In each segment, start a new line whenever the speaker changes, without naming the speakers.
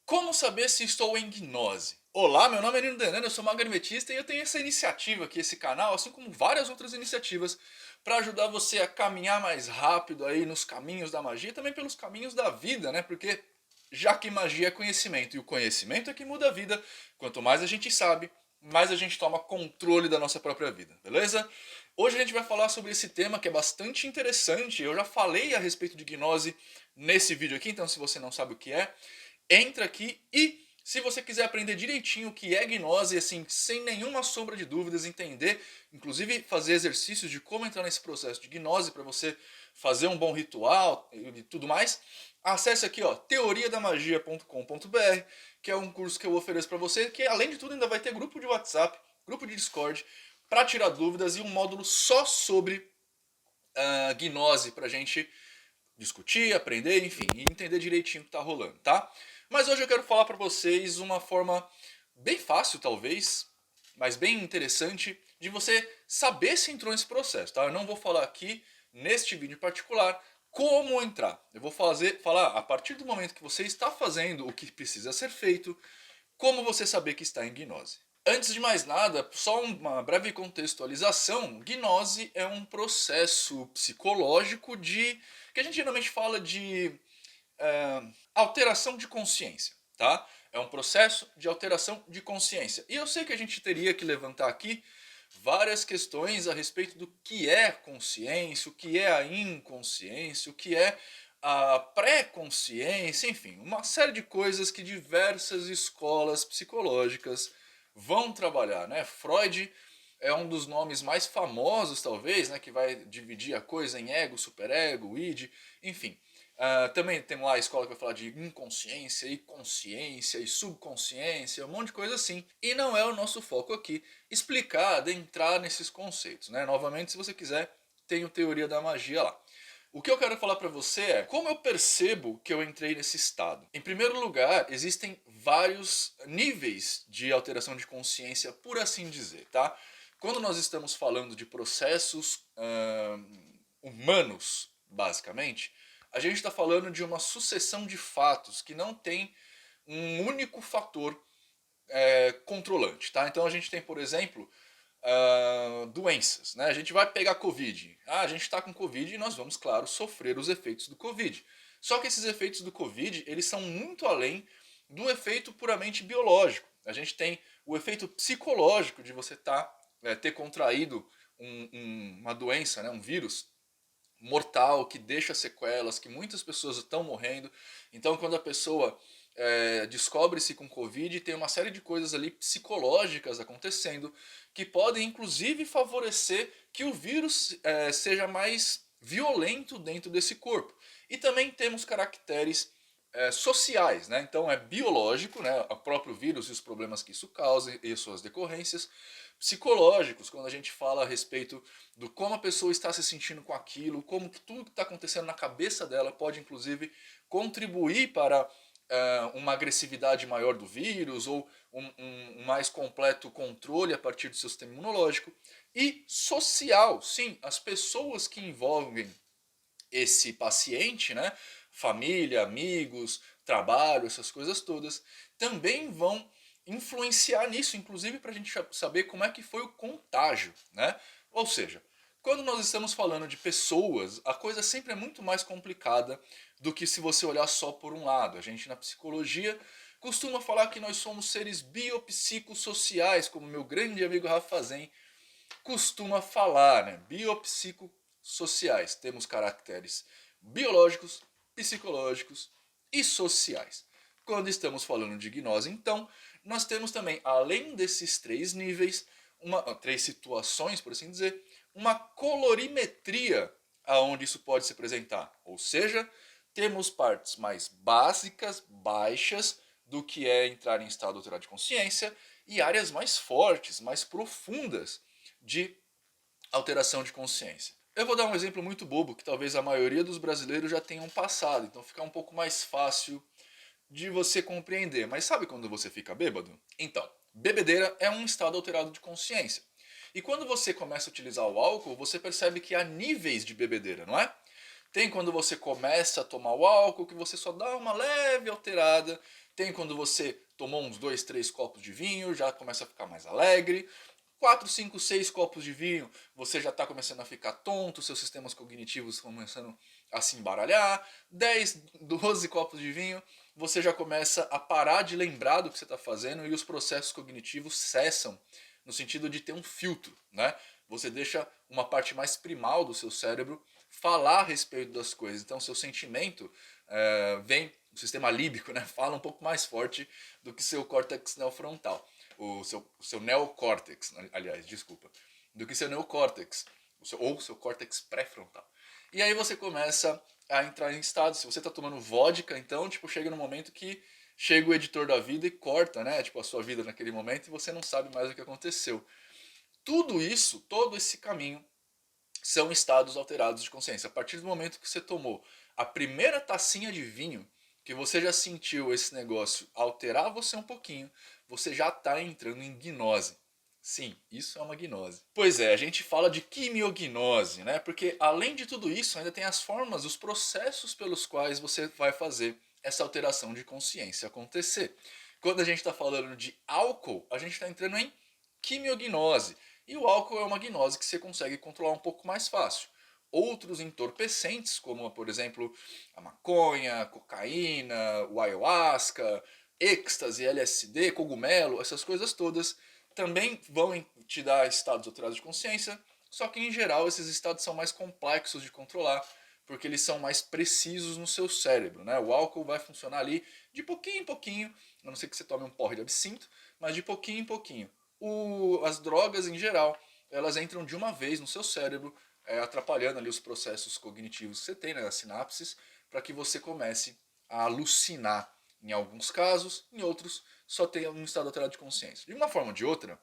Como saber se estou em gnose? Olá, meu nome é Nino Denano, eu sou magnevetista e eu tenho essa iniciativa aqui, esse canal, assim como várias outras iniciativas, para ajudar você a caminhar mais rápido aí nos caminhos da magia e também pelos caminhos da vida, né? Porque já que magia é conhecimento e o conhecimento é que muda a vida, quanto mais a gente sabe, mais a gente toma controle da nossa própria vida, beleza? Hoje a gente vai falar sobre esse tema que é bastante interessante. Eu já falei a respeito de gnose nesse vídeo aqui, então se você não sabe o que é, entra aqui e se você quiser aprender direitinho o que é gnose, assim, sem nenhuma sombra de dúvidas, entender, inclusive fazer exercícios de como entrar nesse processo de gnose para você fazer um bom ritual e tudo mais, acesse aqui, ó, teoriadamagia.com.br, que é um curso que eu ofereço para você, que além de tudo ainda vai ter grupo de WhatsApp, grupo de Discord, para tirar dúvidas e um módulo só sobre gnose para gente discutir, aprender, enfim, e entender direitinho o que está rolando, tá? Mas hoje eu quero falar para vocês uma forma bem fácil, talvez, mas bem interessante, de você saber se entrou nesse processo, tá? Eu não vou falar aqui, neste vídeo em particular, como entrar. Eu vou falar a partir do momento que você está fazendo o que precisa ser feito, como você saber que está em gnose. Antes de mais nada, só uma breve contextualização. Gnose é um processo psicológico que a gente geralmente fala de alteração de consciência, tá? É um processo de alteração de consciência. E eu sei que a gente teria que levantar aqui várias questões a respeito do que é consciência, o que é a inconsciência, o que é a pré-consciência, enfim, uma série de coisas que diversas escolas psicológicas vão trabalhar, né? Freud é um dos nomes mais famosos, talvez, né, que vai dividir a coisa em ego, superego, id, enfim. Também tem lá a escola que vai falar de inconsciência e consciência e subconsciência, um monte de coisa assim. E não é o nosso foco aqui explicar, adentrar nesses conceitos, né? Novamente, se você quiser, tem o Teoria da Magia lá. O que eu quero falar para você é como eu percebo que eu entrei nesse estado. Em primeiro lugar, existem vários níveis de alteração de consciência, por assim dizer, tá? Quando nós estamos falando de processos humanos, basicamente, a gente está falando de uma sucessão de fatos que não tem um único fator controlante, tá? Então a gente tem, por exemplo, doenças, né? A gente vai pegar Covid. A gente está com Covid e nós vamos, claro, sofrer os efeitos do Covid. Só que esses efeitos do Covid, eles são muito além do efeito puramente biológico. A gente tem o efeito psicológico de você ter contraído uma doença, né? Um vírus mortal, que deixa sequelas, que muitas pessoas estão morrendo. Então, quando a pessoa descobre-se com Covid, tem uma série de coisas ali psicológicas acontecendo que podem, inclusive, favorecer que o vírus seja mais violento dentro desse corpo. E também temos caracteres sociais, né? Então é biológico, né? O próprio vírus e os problemas que isso causa e suas decorrências, psicológicos, quando a gente fala a respeito do como a pessoa está se sentindo com aquilo, como tudo que está acontecendo na cabeça dela pode inclusive contribuir para uma agressividade maior do vírus ou um mais completo controle a partir do seu sistema imunológico. E social, sim, as pessoas que envolvem esse paciente, né, família, amigos, trabalho, essas coisas todas, também vão influenciar nisso, inclusive para a gente saber como é que foi o contágio, né? Ou seja, quando nós estamos falando de pessoas, a coisa sempre é muito mais complicada do que se você olhar só por um lado. A gente na psicologia costuma falar que nós somos seres biopsicossociais, como meu grande amigo Rafa Zen costuma falar, né? Biopsicossociais. Temos caracteres biológicos, psicológicos e sociais. Quando estamos falando de gnose, então, nós temos também, além desses três níveis, três situações, por assim dizer, uma colorimetria aonde isso pode se apresentar. Ou seja, temos partes mais básicas, baixas, do que é entrar em estado alterado de consciência, e áreas mais fortes, mais profundas de alteração de consciência. Eu vou dar um exemplo muito bobo que talvez a maioria dos brasileiros já tenham passado, então fica um pouco mais fácil de você compreender. Mas sabe quando você fica bêbado? Então, bebedeira é um estado alterado de consciência. E quando você começa a utilizar o álcool, você percebe que há níveis de bebedeira, não é? Tem quando você começa a tomar o álcool, que você só dá uma leve alterada, tem quando você tomou uns 2, 3 copos de vinho, já começa a ficar mais alegre. 4, 5, 6 copos de vinho, você já está começando a ficar tonto, seus sistemas cognitivos começando a se embaralhar. 10, 12 copos de vinho, você já começa a parar de lembrar do que você está fazendo e os processos cognitivos cessam, no sentido de ter um filtro, né? Você deixa uma parte mais primal do seu cérebro falar a respeito das coisas. Então, seu sentimento vem, o sistema límbico, né, fala um pouco mais forte do que seu córtex neofrontal. O seu neocórtex, aliás, desculpa, do que seu neocórtex, ou seu córtex pré-frontal. E aí você começa a entrar em estado, se você está tomando vodka, então, tipo, chega no momento que chega o editor da vida e corta, né, tipo, a sua vida naquele momento e você não sabe mais o que aconteceu. Tudo isso, todo esse caminho, são estados alterados de consciência. A partir do momento que você tomou a primeira tacinha de vinho, que você já sentiu esse negócio alterar você um pouquinho, você já está entrando em gnose. Sim, isso é uma gnose. Pois é, a gente fala de quimiognose, né? Porque além de tudo isso, ainda tem as formas, os processos pelos quais você vai fazer essa alteração de consciência acontecer. Quando a gente está falando de álcool, a gente está entrando em quimiognose. E o álcool é uma gnose que você consegue controlar um pouco mais fácil. Outros entorpecentes, como por exemplo a maconha, a cocaína, o ayahuasca, êxtase, LSD, cogumelo, essas coisas todas, também vão te dar estados alterados de consciência, só que em geral esses estados são mais complexos de controlar, porque eles são mais precisos no seu cérebro, né? O álcool vai funcionar ali de pouquinho em pouquinho, a não ser que você tome um porre de absinto, mas de pouquinho em pouquinho. As drogas em geral, elas entram de uma vez no seu cérebro, atrapalhando ali os processos cognitivos que você tem, né, as sinapses, para que você comece a alucinar em alguns casos, em outros só tenha um estado alterado de consciência. De uma forma ou de outra,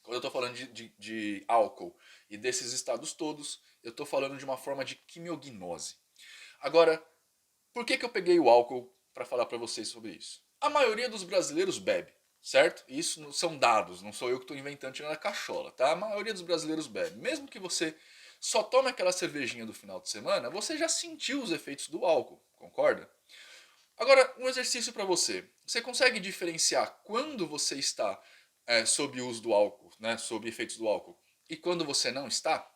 quando eu estou falando de álcool e desses estados todos, eu estou falando de uma forma de quimiognose. Agora, por que eu peguei o álcool para falar para vocês sobre isso? A maioria dos brasileiros bebe, certo? Isso são dados, não sou eu que estou inventando tirando a cachola, tá? A maioria dos brasileiros bebe. Mesmo que você só tome aquela cervejinha do final de semana, você já sentiu os efeitos do álcool, concorda? Agora, um exercício para você. Você consegue diferenciar quando você está sob o uso do álcool, né, sob efeitos do álcool, e quando você não está?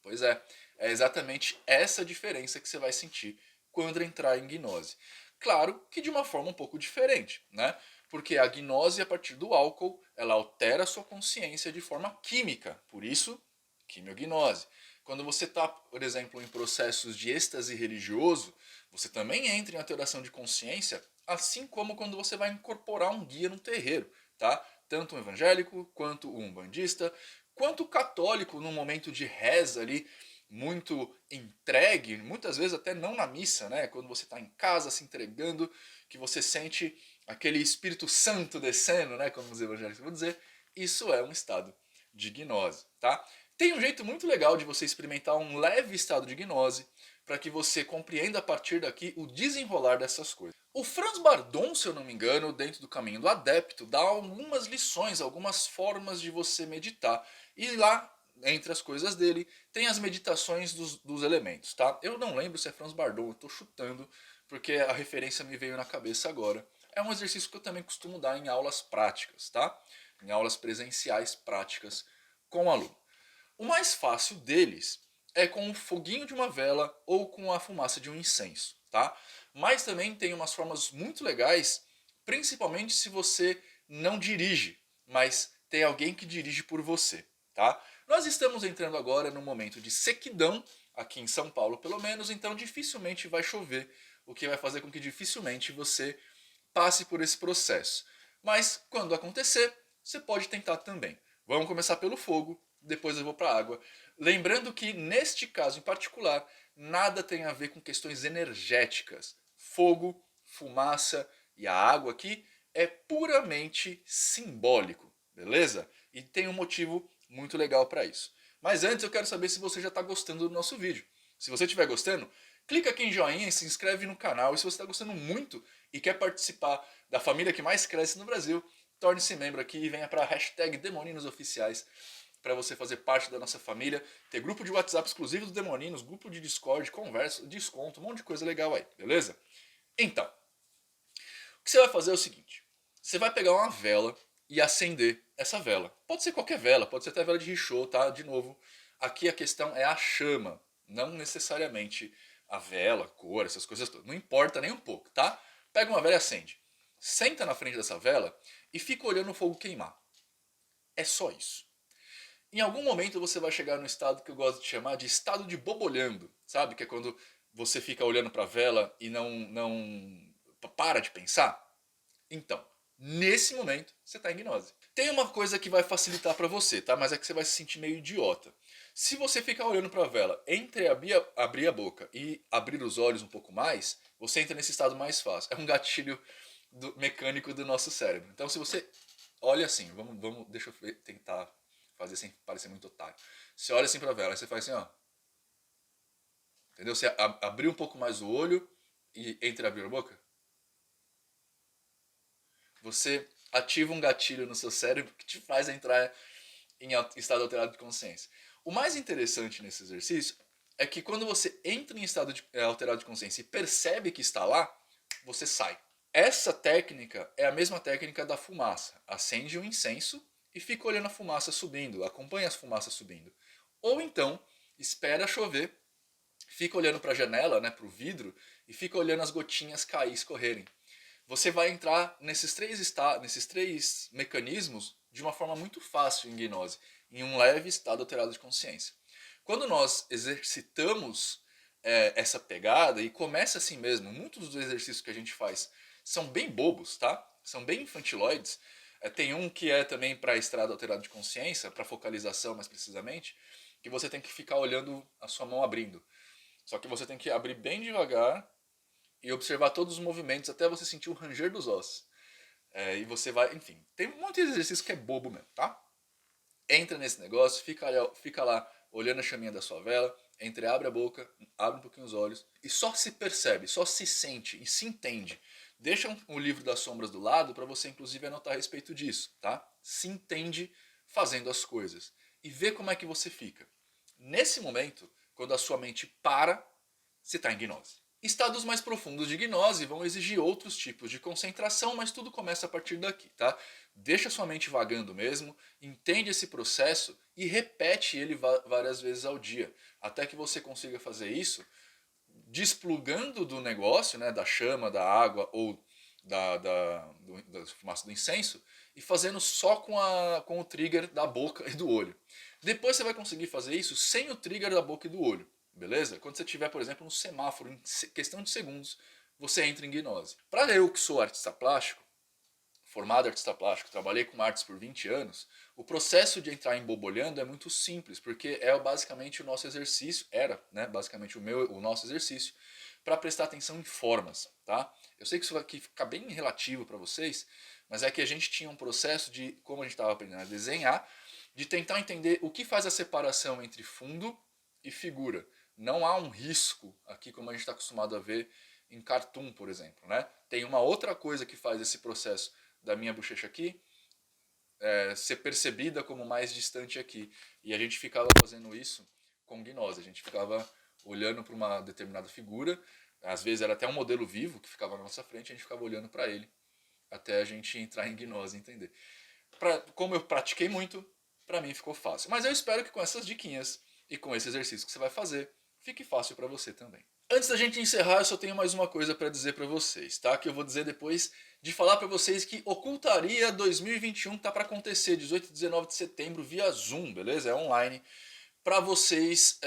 Pois é exatamente essa diferença que você vai sentir quando entrar em gnose. Claro que de uma forma um pouco diferente, né? Porque a gnose a partir do álcool, ela altera a sua consciência de forma química, por isso, quimiognose. Quando você está, por exemplo, em processos de êxtase religioso, você também entra em alteração de consciência, assim como quando você vai incorporar um guia no terreiro, tá? Tanto um evangélico, quanto um umbandista, quanto o católico num momento de reza ali, muito entregue, muitas vezes até não na missa, né? Quando você está em casa se entregando, que você sente aquele Espírito Santo descendo, né? Como os evangélicos vão dizer, isso é um estado de gnose, tá? Tem um jeito muito legal de você experimentar um leve estado de gnose para que você compreenda a partir daqui o desenrolar dessas coisas. O Franz Bardon, se eu não me engano, dentro do Caminho do Adepto, dá algumas lições, algumas formas de você meditar. E lá, entre as coisas dele, tem as meditações dos elementos, tá? Eu não lembro se é Franz Bardon, eu estou chutando, porque a referência me veio na cabeça agora. É um exercício que eu também costumo dar em aulas práticas, tá? Em aulas presenciais práticas com o aluno. O mais fácil deles é com o foguinho de uma vela ou com a fumaça de um incenso, tá? Mas também tem umas formas muito legais, principalmente se você não dirige, mas tem alguém que dirige por você, tá? Nós estamos entrando agora no momento de sequidão, aqui em São Paulo pelo menos, então dificilmente vai chover, o que vai fazer com que dificilmente você passe por esse processo. Mas quando acontecer, você pode tentar também. Vamos começar pelo fogo, depois eu vou para a água. Lembrando que neste caso em particular, nada tem a ver com questões energéticas. Fogo, fumaça e a água aqui é puramente simbólico, beleza? E tem um motivo muito legal para isso. Mas antes eu quero saber se você já está gostando do nosso vídeo. Se você estiver gostando, clica aqui em joinha e se inscreve no canal. E se você está gostando muito e quer participar da família que mais cresce no Brasil, torne-se membro aqui e venha para a hashtag Demoninos Oficiais para você fazer parte da nossa família, ter grupo de WhatsApp exclusivo dos Demoninos, grupo de Discord, conversa, desconto, um monte de coisa legal aí, beleza? Então, O que você vai fazer é o seguinte, você vai pegar uma vela e acender essa vela. Pode ser qualquer vela, pode ser até vela de Richoux, tá? De novo, aqui a questão é a chama, não necessariamente a vela, a cor, essas coisas todas. Não importa nem um pouco, tá? Pega uma vela e acende. Senta na frente dessa vela e fica olhando o fogo queimar. É só isso. Em algum momento você vai chegar no estado que eu gosto de chamar de estado de bobolhando, sabe? Que é quando você fica olhando para a vela e não para de pensar. Então, nesse momento, você está em gnose. Tem uma coisa que vai facilitar para você, tá? Mas é que você vai se sentir meio idiota. Se você ficar olhando para a vela entre abrir a boca e abrir os olhos um pouco mais, você entra nesse estado mais fácil. É um gatilho mecânico do nosso cérebro. Então, se você olha assim, deixa eu tentar fazer sem parecer muito otário. Você olha assim para a vela, aí você faz assim, ó. Entendeu? Você abriu um pouco mais o olho e entre abrir a boca. Você ativa um gatilho no seu cérebro que te faz entrar em estado alterado de consciência. O mais interessante nesse exercício é que quando você entra em estado alterado de consciência e percebe que está lá, você sai. Essa técnica é a mesma técnica da fumaça. Acende um incenso e fica olhando a fumaça subindo, acompanha as fumaças subindo. Ou então, espera chover, fica olhando para a janela, né, para o vidro, e fica olhando as gotinhas cair, escorrerem. Você vai entrar nesses três mecanismos de uma forma muito fácil em gnose, em um leve estado alterado de consciência. Quando nós exercitamos essa pegada, e começa assim mesmo, muitos dos exercícios que a gente faz são bem bobos, tá? São bem infantiloides. Tem um que é também para estado alterado de consciência, para focalização mais precisamente, que você tem que ficar olhando a sua mão abrindo. Só que você tem que abrir bem devagar e observar todos os movimentos até você sentir o ranger dos ossos. E você vai, enfim, tem um monte de exercício que é bobo mesmo, tá? Entra nesse negócio, fica lá olhando a chaminha da sua vela, abre a boca, abre um pouquinho os olhos e só se percebe, só se sente e se entende. Deixa o livro das sombras do lado para você inclusive anotar a respeito disso, tá? Se entende fazendo as coisas e vê como é que você fica. Nesse momento, quando a sua mente para, você está em gnose. Estados mais profundos de gnose vão exigir outros tipos de concentração, mas tudo começa a partir daqui, tá? Deixa sua mente vagando mesmo, entende esse processo e repete ele várias vezes ao dia, até que você consiga fazer isso desplugando do negócio, né, da chama, da água ou da fumaça do incenso e fazendo só com o trigger da boca e do olho. Depois você vai conseguir fazer isso sem o trigger da boca e do olho. Beleza? Quando você estiver, por exemplo, no semáforo, em questão de segundos, você entra em gnose. Para eu que sou artista plástico, formado artista plástico, trabalhei com artes por 20 anos, o processo de entrar em bobolhando é muito simples, porque é basicamente o nosso exercício, era, né, basicamente o nosso exercício, para prestar atenção em formas, tá? Eu sei que isso aqui fica bem relativo para vocês, mas é que a gente tinha um processo de, como a gente estava aprendendo a desenhar, de tentar entender o que faz a separação entre fundo e figura. Não há um risco aqui como a gente está acostumado a ver em cartoon, por exemplo, né? Tem uma outra coisa que faz esse processo da minha bochecha aqui ser percebida como mais distante aqui. E a gente ficava fazendo isso com gnose. A gente ficava olhando para uma determinada figura, às vezes era até um modelo vivo que ficava na nossa frente, a gente ficava olhando para ele até a gente entrar em gnose e entender. Como eu pratiquei muito, para mim ficou fácil. Mas eu espero que com essas diquinhas e com esse exercício que você vai fazer, fique fácil para você também. Antes da gente encerrar, eu só tenho mais uma coisa para dizer para vocês, tá? Que eu vou dizer depois de falar para vocês que Ocultaria 2021 tá para acontecer 18 e 19 de setembro via Zoom, beleza? É online para vocês,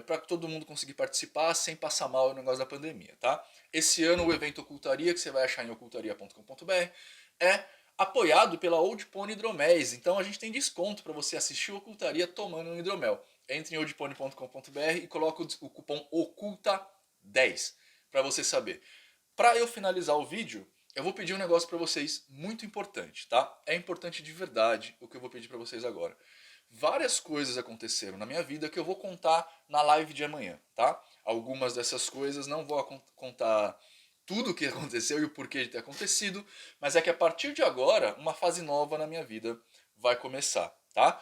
para todo mundo conseguir participar sem passar mal no negócio da pandemia, tá? Esse ano o evento Ocultaria, que você vai achar em ocultaria.com.br, é apoiado pela Old Pony Hidroméis. Então a gente tem desconto para você assistir Ocultaria tomando um hidromel. Entre em oldpony.com.br e coloca o cupom OCULTA10 para você saber. Para eu finalizar o vídeo, eu vou pedir um negócio para vocês muito importante, tá? É importante de verdade o que eu vou pedir para vocês agora. Várias coisas aconteceram na minha vida que eu vou contar na live de amanhã, tá? Algumas dessas coisas não vou contar tudo o que aconteceu e o porquê de ter acontecido, mas é que a partir de agora, uma fase nova na minha vida vai começar, tá?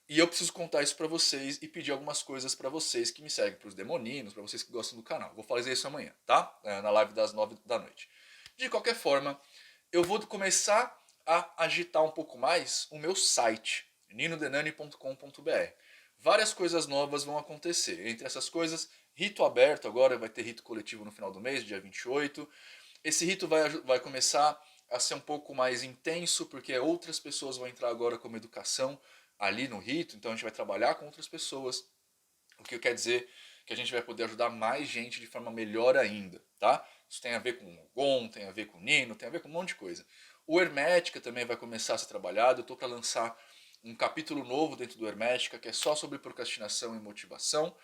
E eu preciso contar isso pra vocês e pedir algumas coisas pra vocês que me seguem, pros demoninos, pra vocês que gostam do canal. Vou fazer isso amanhã, tá? Na live das 9 da noite. De qualquer forma, eu vou começar a agitar um pouco mais o meu site, ninodenani.com.br. Várias coisas novas vão acontecer. Entre essas coisas, rito aberto agora, vai ter rito coletivo no final do mês, dia 28. Esse rito vai começar a ser um pouco mais intenso, porque outras pessoas vão entrar agora como educação ali no rito, então a gente vai trabalhar com outras pessoas, o que quer dizer que a gente vai poder ajudar mais gente de forma melhor ainda, tá? Isso tem a ver com o Gon, tem a ver com o Nino, tem a ver com um monte de coisa. O Hermética também vai começar a ser trabalhado, eu estou para lançar um capítulo novo dentro do Hermética, que é só sobre procrastinação e motivação,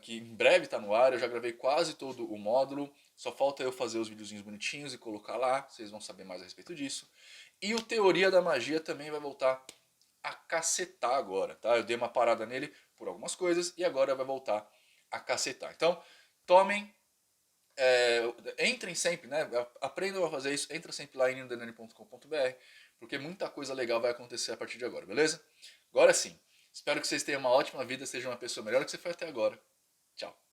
que em breve está no ar, eu já gravei quase todo o módulo, só falta eu fazer os videozinhos bonitinhos e colocar lá, vocês vão saber mais a respeito disso. E o Teoria da Magia também vai voltar a cacetar agora, tá? Eu dei uma parada nele por algumas coisas e agora vai voltar a cacetar. Então, tomem, entrem sempre, né? Aprendam a fazer isso, entra sempre lá em ninodenani.com.br, porque muita coisa legal vai acontecer a partir de agora, beleza? Agora sim, espero que vocês tenham uma ótima vida, sejam uma pessoa melhor que você foi até agora. Tchau.